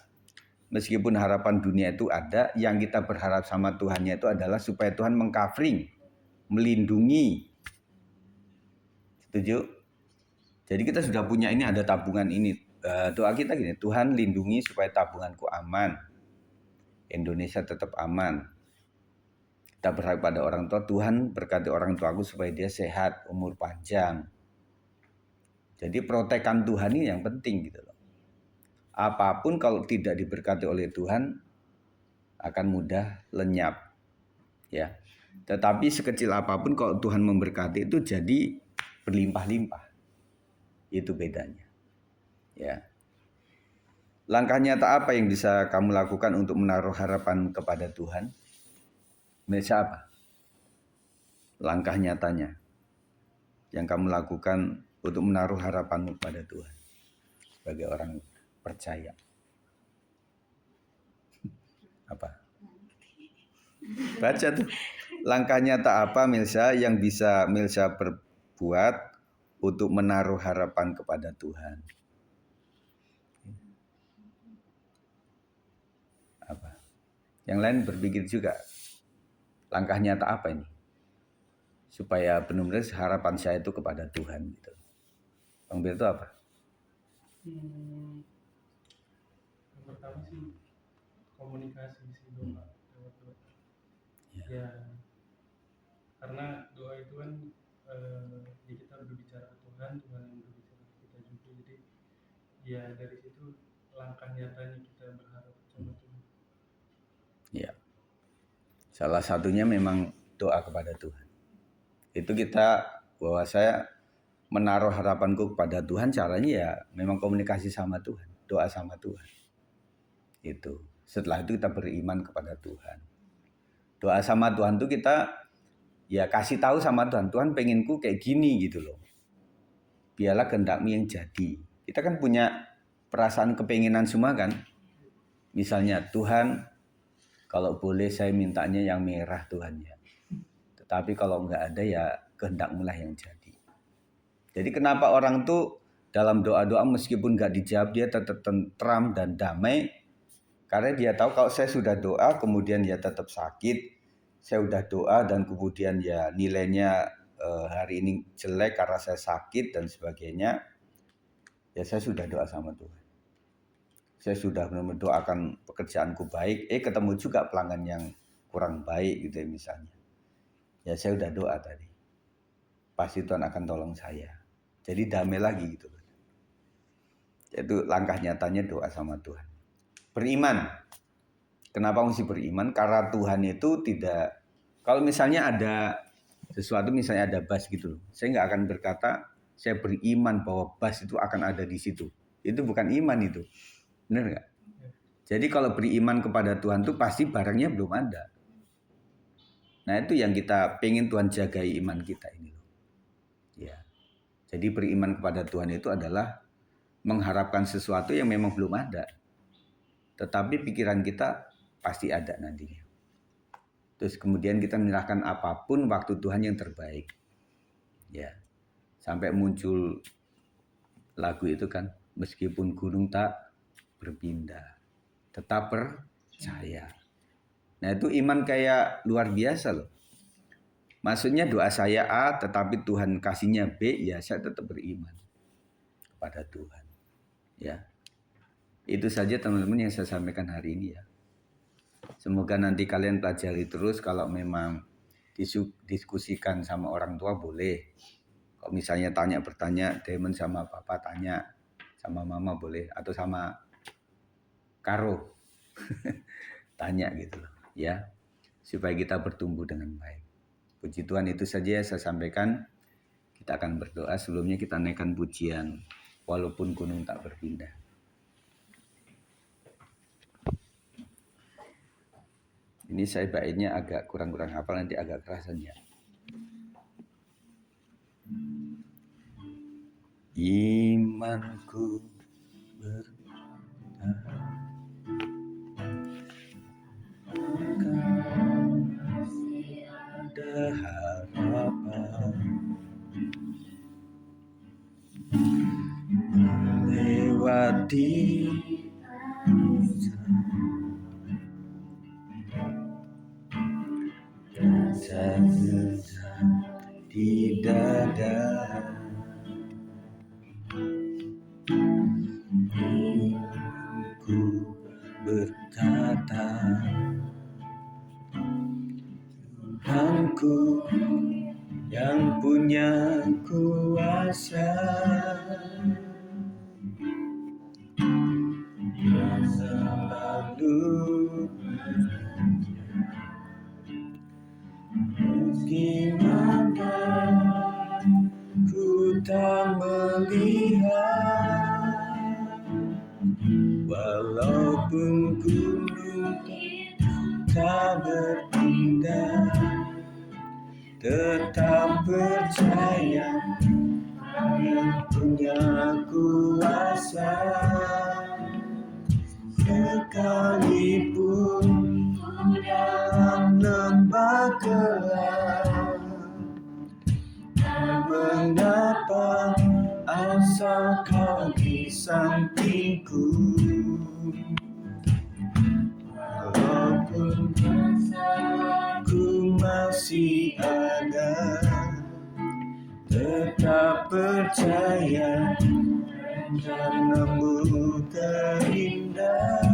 meskipun harapan dunia itu ada, yang kita berharap sama Tuhannya itu adalah supaya Tuhan mengcovering, melindungi. Setuju? Jadi kita sudah punya ini, ada tabungan ini. Doa kita gini, Tuhan lindungi supaya tabunganku aman. Indonesia tetap aman. Kita berharap pada orang tua, Tuhan berkati orang tuaku supaya dia sehat, umur panjang. Jadi protekan Tuhan ini yang penting gitu loh. Apapun kalau tidak diberkati oleh Tuhan akan mudah lenyap. Ya. Tetapi sekecil apapun kalau Tuhan memberkati itu jadi berlimpah-limpah. Itu bedanya. Ya. Langkah nyata apa yang bisa kamu lakukan untuk menaruh harapan kepada Tuhan? Misal apa? Langkah nyatanya yang kamu lakukan untuk menaruh harapanmu pada Tuhan sebagai orang percaya. Apa? Baca tuh. Langkah nyata apa Milsa yang bisa Milsa perbuat untuk menaruh harapan kepada Tuhan? Apa? Yang lain berpikir juga. Langkah nyata apa ini? Supaya benar-benar harapan saya itu kepada Tuhan gitu. Bang Bir itu apa? Yang pertama sih komunikasi sih, doa. Ya, karena doa itu kan ya kita berbicara ke Tuhan, Tuhan yang berbicara ke kita juga. Jadi ya dari situ langkah nyatanya kita berharap sama Tuhan. Ya. Salah satunya memang doa kepada Tuhan. Itu kita bahwa saya menaruh harapanku kepada Tuhan caranya ya memang komunikasi sama Tuhan, doa sama Tuhan. Itu. Setelah itu kita beriman kepada Tuhan. Doa sama Tuhan itu kita ya kasih tahu sama Tuhan, Tuhan penginku kayak gini gitu loh. Biarlah kehendak-Mu yang jadi. Kita kan punya perasaan kepenginan semua kan. Misalnya Tuhan kalau boleh saya mintanya yang merah Tuhan ya. Tetapi kalau enggak ada ya kehendak-Mu lah yang jadi. Jadi kenapa orang tuh dalam doa-doa meskipun enggak dijawab dia tetap tentram dan damai. Karena dia tahu kalau saya sudah doa kemudian dia tetap sakit. Saya udah doa dan kemudian ya nilainya hari ini jelek karena saya sakit dan sebagainya. Ya saya sudah doa sama Tuhan. Saya sudah mendoakan pekerjaanku baik. Ketemu juga pelanggan yang kurang baik gitu ya misalnya. Ya saya udah doa tadi. Pasti Tuhan akan tolong saya. Jadi damai lagi gitu. Itu langkah nyatanya doa sama Tuhan. Beriman. Kenapa mesti beriman? Karena Tuhan itu tidak. Kalau misalnya ada sesuatu, misalnya ada bas gitu loh. Saya nggak akan berkata, saya beriman bahwa bas itu akan ada di situ. Itu bukan iman itu. Benar nggak? Jadi kalau beriman kepada Tuhan itu pasti barangnya belum ada. Nah itu yang kita pengen Tuhan jagai iman kita ini loh. Ya. Jadi beriman kepada Tuhan itu adalah mengharapkan sesuatu yang memang belum ada. Tetapi pikiran kita pasti ada nantinya. Terus kemudian kita menyerahkan apapun waktu Tuhan yang terbaik. Ya. Sampai muncul lagu itu kan, meskipun gunung tak berpindah, tetap percaya. Nah itu iman kayak luar biasa loh. Maksudnya doa saya A, tetapi Tuhan kasihnya B, ya saya tetap beriman kepada Tuhan. Ya. Itu saja teman-teman yang saya sampaikan hari ini ya. Semoga nanti kalian pelajari terus. Kalau memang diskusikan sama orang tua boleh. Kalau misalnya bertanya Demon sama papa tanya, sama mama boleh, atau sama Karo tanya gitu loh ya, supaya kita bertumbuh dengan baik. Puji Tuhan, itu saja saya sampaikan. Kita akan berdoa. Sebelumnya kita naikkan pujian walaupun gunung tak berpindah. Ini saya baiknya agak kurang-kurang hafal, nanti agak kerasan ya. Imanku bertahan, masih ada harapan, melewati rasa di dada. Ku berkata, Tuhanku yang punya kuasa, yang selalu Walaupun gunung tak berpindah, tetap percaya yang punya kuasa. Sekalipun dalam lembah gelap, tak mengapa asal kau di sampingku. Walaupun ku masih ada, tetap percaya rencanamu terindah.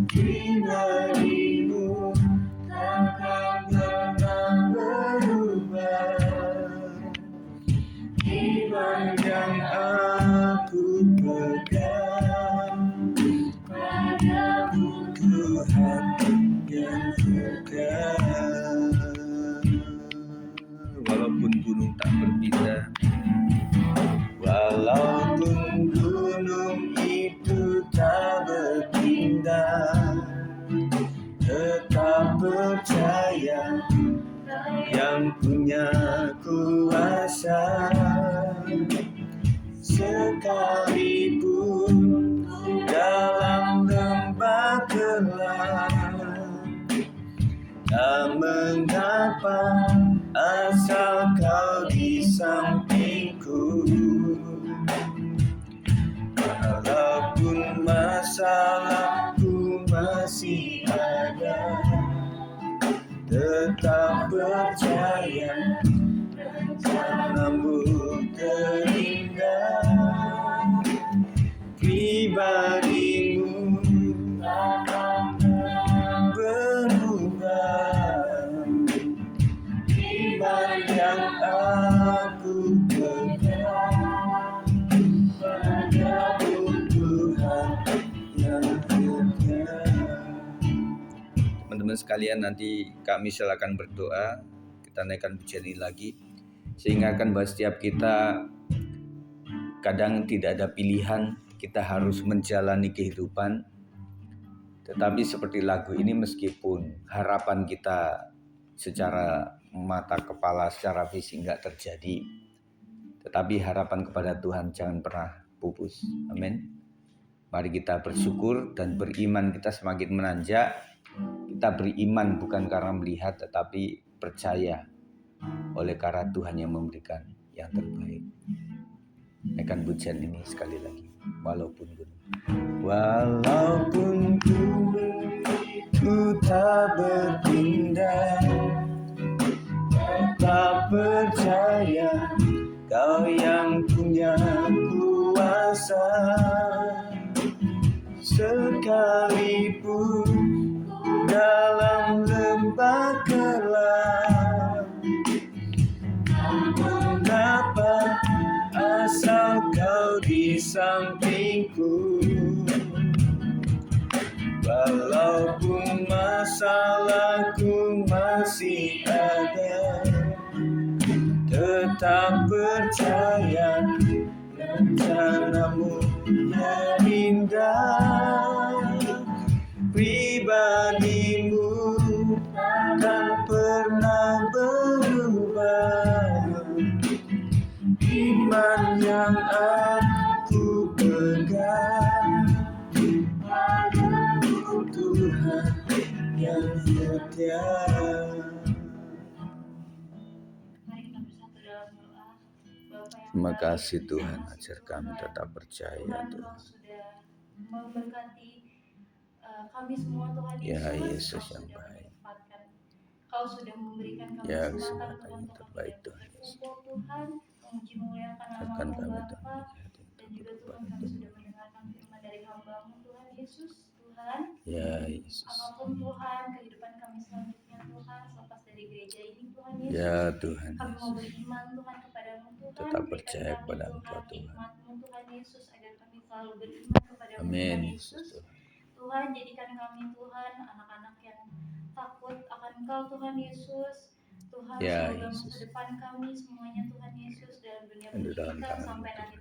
Pribadimu takkan pernah berubah. Iman yang aku pegang padamu, Tuhan yang kekal. Walaupun gunung tak berpindah, walaupun gunung itu tak berpindah, tetap percaya yang punya kuasa. Sekalipun dalam lembah gelap, tak mengapa asal kau di sampingku. Walaupun masalahku masih ada, tetap percaya rencanamu terindah. Pribadimu takkan pernah berubah. Iman yang aku pegang padamu, Tuhan yang kekal. Teman-teman sekalian, nanti kami silakan berdoa. Kita naikkan pujian ini lagi, sehingga akan bahwa setiap kita kadang tidak ada pilihan, kita harus menjalani kehidupan. Tetapi seperti lagu ini, meskipun harapan kita secara mata kepala, secara fisik nggak terjadi, tetapi harapan kepada Tuhan jangan pernah pupus. Amin. Mari kita bersyukur dan beriman. Kita semakin menanjak. Kita beriman bukan karena melihat, tetapi percaya oleh karena Tuhan yang memberikan yang terbaik. Naikkan pujian ini sekali lagi. Walaupun ku tak berpindah, tetap percaya Kau yang punya kuasa. Sekalipun dalam lembah gelap, mengapa asal Kau di sampingku. Walaupun masalahku masih ada, tetap percaya rencanamu yang indah. Pribadimu tak pernah berubah. Iman yang aku pegang padamu, Tuhan yang setia. Mari kita bersatu dalam doa. Bapa yang Terima baik, kasih Tuhan, terima kasih ajar kami Tuhan. tetap percaya Tuhan, Tuhan. Kau sudah memberkati kami semua, Tuhan Ya Yesus. Yesus Kau yang sudah baik. menyempatkan, Kau sudah memberikan kami Ya kesempatan kesempatan Tuhan yang untuk terbaik kami Tuhan Yesus. berkumpul Tuhan, memuji memuliakan Ajarkan nama-Mu kami Tuhan Bapa. melihat yang Dan juga Tuhan, terbaik kami Tuhan. sudah mendengarkan firman dari hamba-Mu Tuhan Yesus. Tuhan, Ya Yesus. apapun Tuhan kehidupan kami selanjutnya Tuhan, selepas dari gereja ini Tuhan Yesus, Ya Tuhan kami mau Yesus. beriman Tuhan kepadamu Tuhan. Tetap Berikan percaya kami kepada Tuhan Engkau Tuhan. hikmat-Mu Tuhan Yesus, agar kami selalu beriman kepadamu Amin Tuhan Yesus Yesus. Tuhan. Tuhan, jadikan kami Tuhan anak-anak yang takut akan Engkau Tuhan Yesus. Tuhan, Ya, semoga Yesus. masa depan kami semuanya Tuhan Yesus dalam dunia Dan di dalam pendidikan tangan-Mu sampai Tuhan. nanti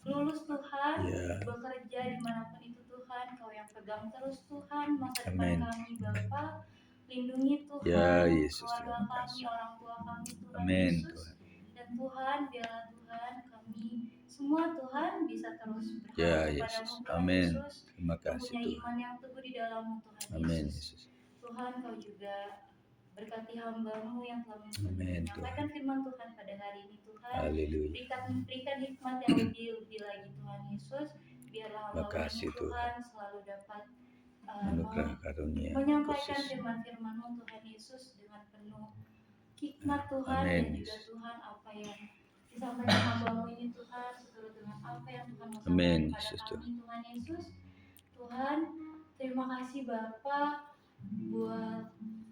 lulus Tuhan, Ya. bekerja dimanapun itu Tuhan, Kau yang pegang terus Tuhan, masa depan Amin. kami Bapa, lindungi Tuhan, Ya, Yesus, keluarga terima kami, kasih. orang tua kami Tuhan Amin, Yesus, Tuhan. dan Tuhan, biarlah Tuhan kami semua Tuhan bisa terus berharap Ya, kepadamu Yesus. Tuhan Amin. Yesus, Terima kasih, mempunyai Tuhan. iman yang teguh di dalam-Mu Tuhan Amin, Yesus. Yesus. Tuhan, Kau juga berkati hamba-Mu yang telah Amin, menyampaikan firman Tuhan pada hari ini Tuhan. Haleluya. Berikan hikmat yang lebih lagi Tuhan Yesus. Biarlah hamba-Mu Makasih, ini Tuhan selalu dapat Anugerah karunia menyampaikan khusus. firman-firman-Mu Tuhan Yesus dengan penuh hikmat Tuhan. Amin, Dan juga Yesus. Tuhan apa yang disampaikan hamba-Mu ini Tuhan seturut dengan apa yang Tuhan mau Amin, sampaikan pada Yesus, kami Tuhan Yesus. Tuhan, terima kasih Bapa buat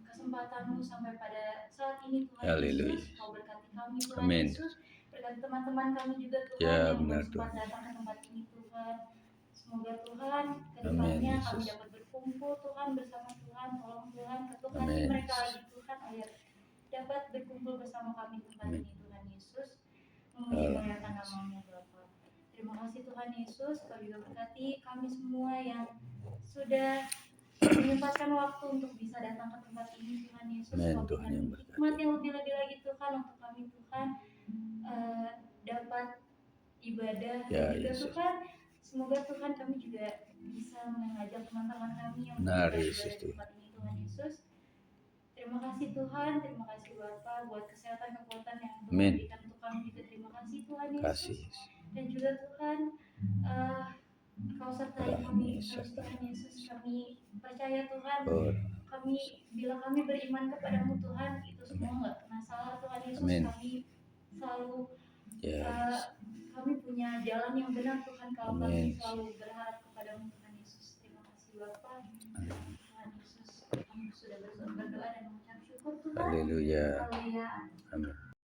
kesempatan-Mu sampai pada saat ini Tuhan Haleluya. Yesus. Kau berkati kami Tuhan Amin. Yesus. Berkati teman-teman kami juga Tuhan Ya, yang benar, belum sempat Tuhan. datang ke tempat ini Tuhan. Semoga Tuhan Amin, kedepannya kami Yesus. dapat berkumpul Tuhan bersama Tuhan. Tolong Tuhan ketuk hati Amin, mereka Yesus. lagi Tuhan agar dapat berkumpul bersama kami di tempat Amin. ini Tuhan Yesus. Memuliakan nama-Mu Bapa. Terima kasih Tuhan Yesus. Kau juga berkati kami semua yang sudah menyempatkan waktu untuk bisa datang ke tempat ini Tuhan Yesus. Amin, Kau Tuhan berikan yang hikmat berkati. yang lebih-lebih lagi Tuhan untuk kami Tuhan dapat ibadah. Ya, Dan juga Yesus. Tuhan, semoga Tuhan kami juga bisa mengajak teman-teman kami yang Benar, beribadah Yesus, di tempat ini Tuhan Yesus. Terima kasih Tuhan, terima kasih Bapa buat kesehatan kekuatan yang Tuhan Amin. berikan untuk kami juga. Terima kasih Tuhan Kasih. Yesus. Dan juga Tuhan, Kau sertai Rahmi kami terus serta. Tuhan Yesus. Kami percaya Tuhan, Oh, kami bila kami beriman kepadamu Tuhan, itu semua nggak pernah salah Tuhan Yesus. Amin. Kami selalu ya, Yesus. kami punya jalan yang benar Tuhan. Kalau Amin. kami selalu berharap kepadamu Tuhan Yesus. Terima kasih Bapa. Tuhan Yesus, kami sudah berdoa dan mengucap syukur Tuhan. Haleluya. Haleluya.